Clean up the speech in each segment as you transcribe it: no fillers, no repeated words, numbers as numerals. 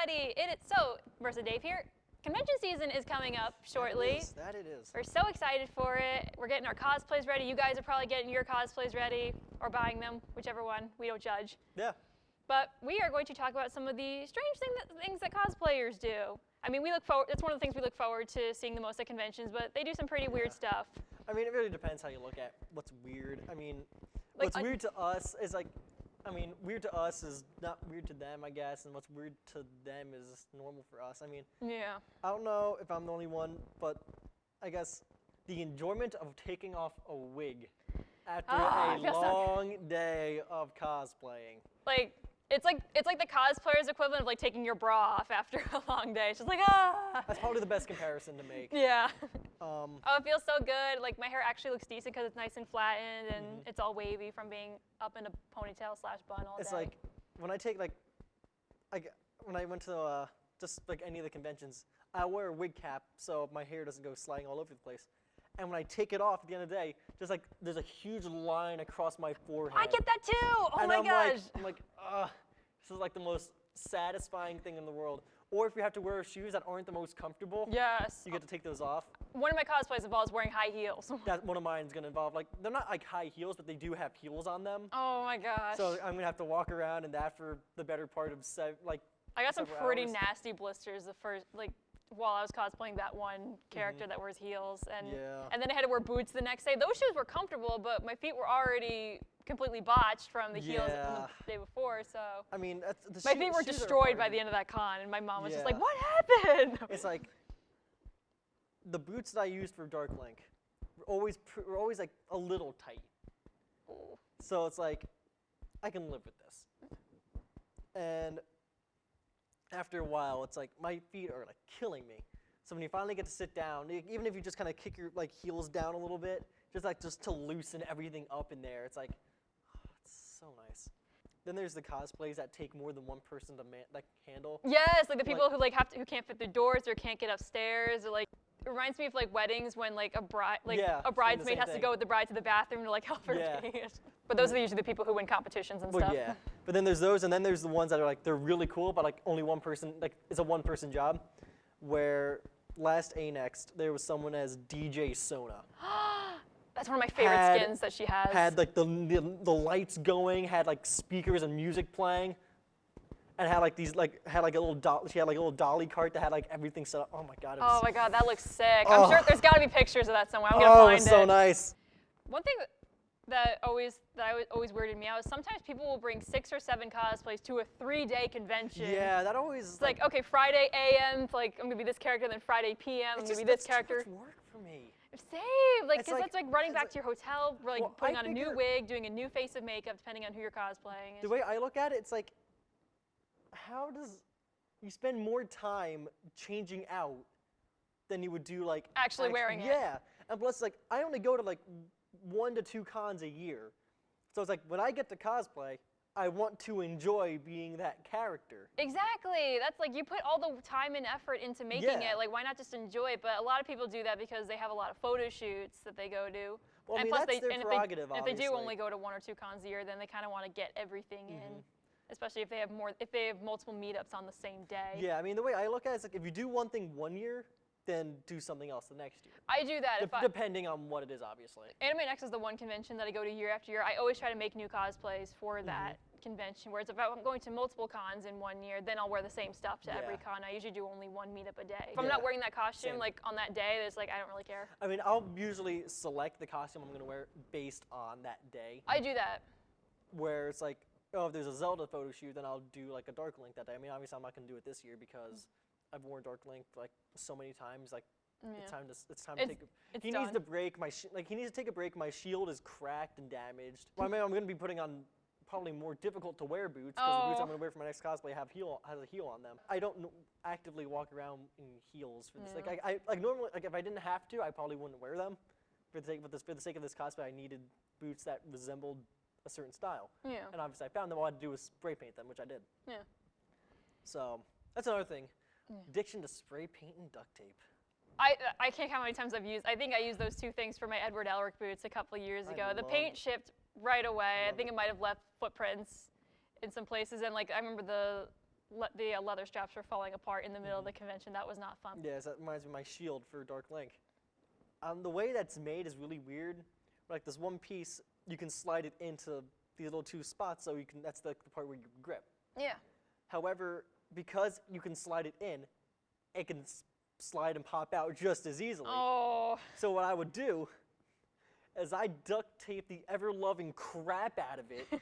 everybody! So, Marissa, Dave here. Convention season is coming up shortly. That it is. We're so excited for it. We're getting our cosplays ready. You guys are probably getting your cosplays ready or buying them, whichever one. We don't judge. Yeah. But we are going to talk about some of the strange things that cosplayers do. I mean, it's one of the things we look forward to seeing the most at conventions, but they do some pretty weird stuff. I mean, it really depends how you look at what's weird. I mean, what's weird to us is weird to us is not weird to them, I guess, and what's weird to them is normal for us. I mean, yeah. I don't know if I'm the only one, but I guess the enjoyment of taking off a wig after a long day of cosplaying. Like, it's like the cosplayer's equivalent of like taking your bra off after a long day. It's just like, ah! That's probably the best comparison to make. Yeah. Oh, it feels so good. Like, my hair actually looks decent because it's nice and flattened and it's all wavy from being up in a ponytail / bun all day. It's like, when I take when I went to just like any of the conventions, I wear a wig cap so my hair doesn't go sliding all over the place. And when I take it off at the end of the day, just like there's a huge line across my forehead. I get that too! Oh and my gosh! I'm like, this is like the most satisfying thing in the world. Or if you have to wear shoes that aren't the most comfortable, yes, you get to take those off. One of my cosplays involves wearing high heels. One of mine is gonna involve, like, they're not like high heels, but they do have heels on them. Oh my gosh. So I'm gonna have to walk around in that for the better part of I got some pretty hours. nasty blisters while I was cosplaying that one character that wears heels, and then I had to wear boots the next day. Those shoes were comfortable, but my feet were already completely botched from the heels from the day before. So I mean, my feet were destroyed by the end of that con, and my mom was just like, "What happened?" It's like the boots that I used for Dark Link were always like a little tight. Ooh. So it's like I can live with this. And after a while, it's like my feet are like killing me. So when you finally get to sit down, even if you just kind of kick your heels down a little bit, just to loosen everything up in there, it's like, it's so nice. Then there's the cosplays that take more than one person to handle. Yes, like the people who can't fit through doors or can't get upstairs, or like it reminds me of like weddings when like a bridesmaid has to go with the bride to the bathroom to like help her pee. But those are usually the people who win competitions and stuff. Yeah. But then there's those, and then there's the ones that are like they're really cool, but like only one person, like it's a one-person job. Where last A-Next there was someone as DJ Sona. That's one of my favorite skins that she has. Had like the lights going, had like speakers and music playing, and had like a little dolly cart that had like everything set up. Oh my god. Oh my god, that looks sick. I'm sure there's got to be pictures of that somewhere. I'm gonna find it. Oh, so nice. One thing that always weirded me out is sometimes people will bring 6 or 7 cosplays to a 3-day convention. Yeah, that always. It's like okay, Friday AM, like I'm gonna be this character, then Friday PM, I'm gonna be this character. It's too much work for me. Same, like, because that's like running back to your hotel, like putting on a new wig, doing a new face of makeup, depending on who you're cosplaying. The way I look at it, it's like, how does you spend more time changing out than you would do like actually wearing it? Yeah, and plus like I only go to like 1 to 2 cons a year, so it's like when I get to cosplay, I want to enjoy being that character. Exactly. That's like you put all the time and effort into making it. Like, why not just enjoy it? But a lot of people do that because they have a lot of photo shoots that they go to. Well, and I mean, plus that's their prerogative, if they do only go to 1 or 2 cons a year, then they kind of want to get everything in. Especially if they have multiple meetups on the same day. Yeah, I mean, the way I look at it is like if you do one thing one year, then do something else the next year. I do that. Depending on what it is, obviously. Anime Next is the one convention that I go to year after year. I always try to make new cosplays for that convention, whereas if I'm going to multiple cons in 1 year, then I'll wear the same stuff to every con. I usually do only 1 meetup a day. If I'm not wearing that costume, like on that day, it's like I don't really care. I mean, I'll usually select the costume I'm gonna wear based on that day. I do that. Where it's like, oh, if there's a Zelda photo shoot, then I'll do like a Dark Link that day. I mean, obviously I'm not gonna do it this year because I've worn Dark Link like so many times. Like, it's time to take. He needs to break my he needs to take a break. My shield is cracked and damaged. Well, I mean, I'm gonna be putting on probably more difficult to wear boots because the boots I'm gonna wear for my next cosplay has a heel on them. I don't actively walk around in heels for this. Like I normally if I didn't have to, I probably wouldn't wear them. For the sake of this cosplay, I needed boots that resembled a certain style. Yeah. And obviously I found them. All I had to do was spray paint them, which I did. Yeah. So that's another thing. Addiction to spray paint and duct tape. I can't count how many times I think I used those 2 things for my Edward Elric boots a couple of years ago. The paint shipped right away. I think it might have left footprints in some places, and like I remember the leather straps were falling apart in the middle of the convention. That was not fun. Yeah, so that reminds me of my shield for Dark Link. The way that's made is really weird. Like this one piece, you can slide it into these little two spots, so you can. That's the part where you grip. Yeah. However, because you can slide it in, it can slide and pop out just as easily. Oh. So what I would do is I duct tape the ever-loving crap out of it.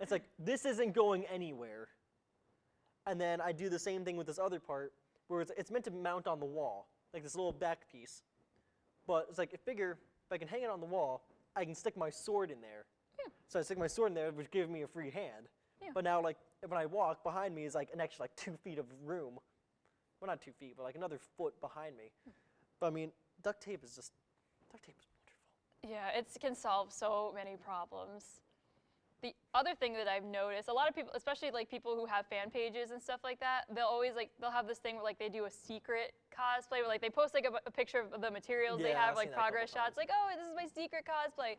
It's like, this isn't going anywhere. And then I do the same thing with this other part, where it's meant to mount on the wall, like this little back piece. But it's like, I figure if I can hang it on the wall, I can stick my sword in there. Yeah. So I stick my sword in there, which gives me a free hand. Yeah. But now, like, when I walk, behind me is like an extra 2 feet of room. Well, not 2 feet, but like another foot behind me. But I mean, duct tape is wonderful. Yeah, it can solve so many problems. The other thing that I've noticed, a lot of people, especially like people who have fan pages and stuff like that, they'll have this thing where like they do a secret cosplay where like they post like a picture of the materials they have, like progress shots, like, oh, this is my secret cosplay.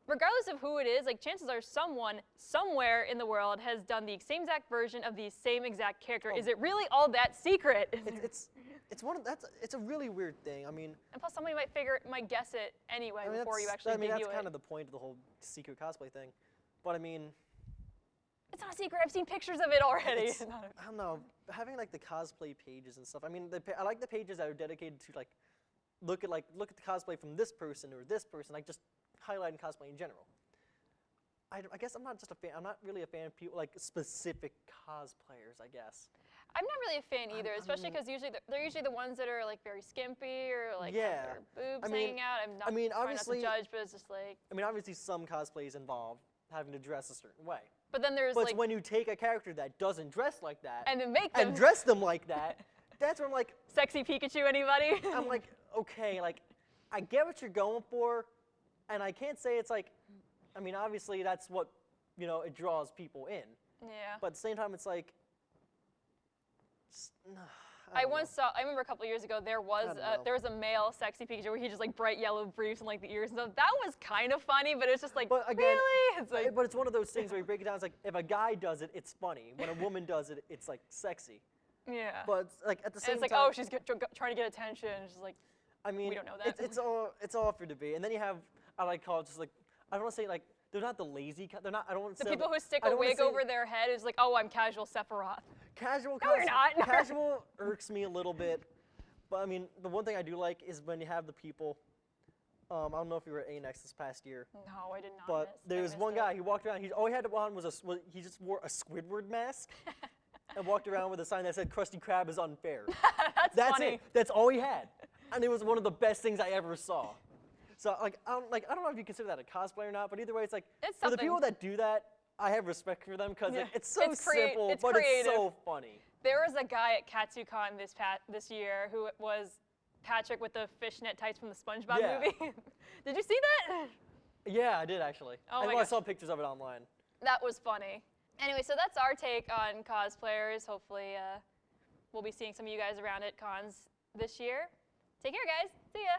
Regardless of who it is, like chances are someone somewhere in the world has done the same exact version of the same exact character. Oh. Is it really all that secret? It's a really weird thing. I mean, and plus somebody might guess it anyway before you actually debut it. That's kind of the point of the whole secret cosplay thing. But I mean, it's not a secret. I've seen pictures of it already. I don't know. Having like the cosplay pages and stuff. I mean, I like the pages that are dedicated to like look at the cosplay from this person or this person, like just highlighting cosplay in general. I guess I'm not just a fan. I'm not really a fan of people like specific cosplayers, I guess. I'm not really a fan either, especially because they're usually the ones that are like very skimpy or like have their boobs hanging out. I'm not trying not to judge, but it's just like. I mean, obviously some cosplays involve having to dress a certain way. But then there's like when you take a character that doesn't dress like that and then dress them like that, that's where I'm like, sexy Pikachu, anybody? I'm like, okay, like I get what you're going for, and I can't say it's like, I mean, obviously that's what, it draws people in. Yeah. But at the same time, it's like, I remember a couple years ago, there was a male sexy Pikachu where he just like bright yellow briefs and like the ears and stuff. That was kind of funny, but it's just like, but again, really? It's like, but it's one of those things where you break it down. It's like, if a guy does it, it's funny. When a woman does it, it's like sexy. Yeah. But like at the same time, it's like, oh, she's trying to get attention. She's like, I mean, we don't know that. It's all for debate. And then you have, I like call it just like, I don't want to say like, they're not the lazy, they're not, I don't want to say. The people who stick a wig over their head is like, oh, I'm casual Sephiroth. Casual, no, you're not. Casual irks me a little bit. But I mean, the one thing I do like is when you have the people, I don't know if you were at ANX this past year. No, I did not. But there was one guy, he walked around, all he had on was he just wore a Squidward mask and walked around with a sign that said, Krusty Krab is unfair. That's funny. it. That's all he had. And it was one of the best things I ever saw. So I don't know if you consider that a cosplay or not, but either way, it's like, for the people that do that, I have respect for them because it's so simple, but it's so funny. There was a guy at KatsuCon this year who was Patrick with the fishnet tights from the SpongeBob movie. Did you see that? Yeah, I did actually. Oh my gosh. I saw pictures of it online. That was funny. Anyway, so that's our take on cosplayers. Hopefully, we'll be seeing some of you guys around at cons this year. Take care, guys. See ya.